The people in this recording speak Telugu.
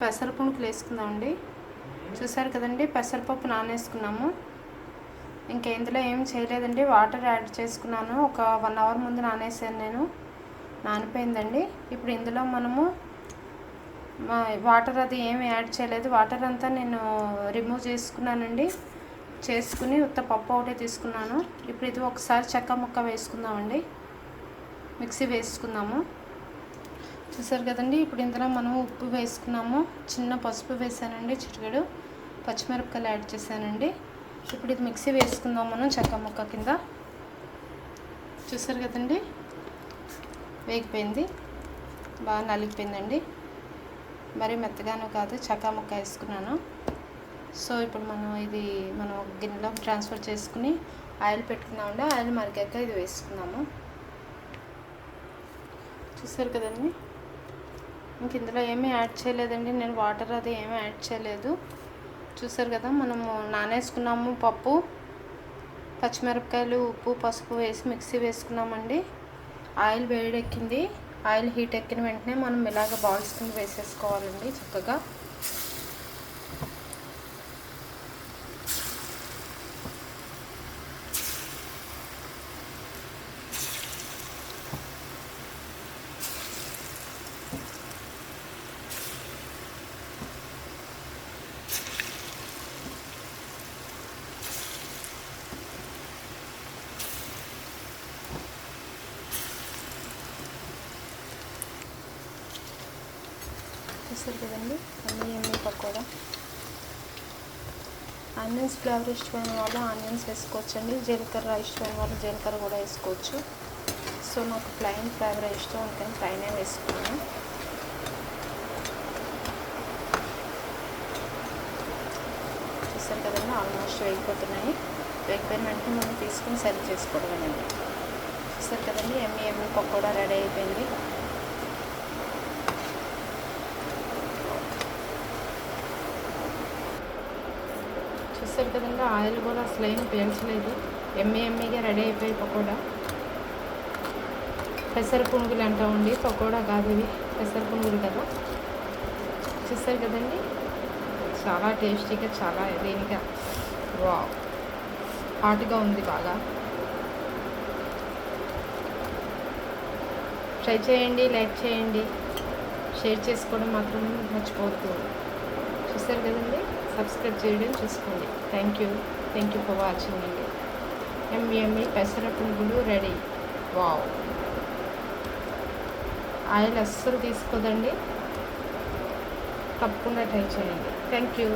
పెసర పునుకులు వేసుకుందామండి. చూసారు కదండి, పెసరపప్పు నానేసుకున్నాము. ఇంకా ఇందులో ఏం చేయలేదండి, వాటర్ యాడ్ చేసుకున్నాను. ఒక 1 అవర్ ముందు నానేసాను నేను, నానిపోయిందండి. ఇప్పుడు ఇందులో మనము వాటర్ అది ఏమి యాడ్ చేయలేదు, వాటర్ అంతా నేను రిమూవ్ చేసుకున్నానండి. చేసుకుని ఉత్త పప్పు ఒకటే తీసుకున్నాను. ఇప్పుడు ఇది ఒకసారి చెక్క ముక్క వేసుకుందామండి, మిక్సీ వేసుకుందాము. చూసారు కదండి, ఇప్పుడు ఇందులో మనం ఉప్పు వేసుకున్నాము, చిన్న పసుపు వేసానండి, చిటికెడు పచ్చిమిరపకాయలు యాడ్ చేశానండి. ఇప్పుడు ఇది మిక్సీ వేసుకుందాం మనం చెక్క ముక్క కింద. చూసారు కదండి, వేగిపోయింది, బాగా నలిగిపోయిందండి. మరీ మెత్తగాను కాదు, చెక్క ముక్క వేసుకున్నాను. సో ఇప్పుడు మనం గిన్నెలో ట్రాన్స్ఫర్ చేసుకుని ఆయిల్ పెట్టుకుందామండి. ఆయిల్ మరిగాక ఇది వేసుకుందాము. చూసారు కదండి, ఇంక ఇందులో ఏమీ యాడ్ చేయలేదండి, నేను వాటర్ అది ఏమీ యాడ్ చేయలేదు. చూసారు కదా, మనము నానేసుకున్నాము పప్పు, పచ్చిమిరపకాయలు, ఉప్పు, పసుపు వేసి మిక్సీ వేసుకున్నామండి. ఆయిల్ వేడెక్కింది, ఆయిల్ హీట్ ఎక్కిన వెంటనే మనం ఇలాగ బాల్స్ కింద వేసేసుకోవాలండి చక్కగా. చూసారు కదండి, అన్నీ పకోడా. ఆనియన్స్ ఫ్లేవర్ ఇష్టమైన వాళ్ళు ఆనియన్స్ వేసుకోవచ్చండి, జీలకర్ర ఇష్టమైన వాళ్ళు జీలకర్ర కూడా వేసుకోవచ్చు. సో నాకు ప్లెయిన్ ఫ్లేవర్ ఇష్టం, అందుకని ప్లెయినే వేసుకున్నాను. చూసారు కదండి, ఆల్మోస్ట్ వేగిపోతున్నాయి. వేగిపోయిన వెంటనే మనం తీసుకుని సర్వ్ చేసుకోవడమేనండి. చూసారు కదండి, ఎమ్మి పకోడా రెడీ అయిపోయింది. చూసారు కదండి, ఆయిల్ కూడా అసలు ఏం పీల్చలేదు, ఎమ్మిగా రెడీ అయిపోయి పకోడా. పెసర పునుగులు అంటామండి, పకోడా కాదు ఇవి, పెసర పునుగులు కదా. చూసారు కదండి, చాలా టేస్టీగా, చాలా దీనిగా, వావ్, హాట్గా ఉంది బాగా. ట్రై చేయండి, లైక్ చేయండి, షేర్ చేసుకోవడం మాత్రం మర్చిపోవద్దు. చూసారు కదండి, సబ్స్క్రైబ్ చేయడం చూసుకోండి. థ్యాంక్ యూ ఫర్ వాచింగ్ అండి. ఎమ్మి పెసర పునుగులు రెడీ. వావ్, ఆయిల్ అస్సలు తీసుకోదండి, తప్పకుండా ట్రై చేయండి. Thank you.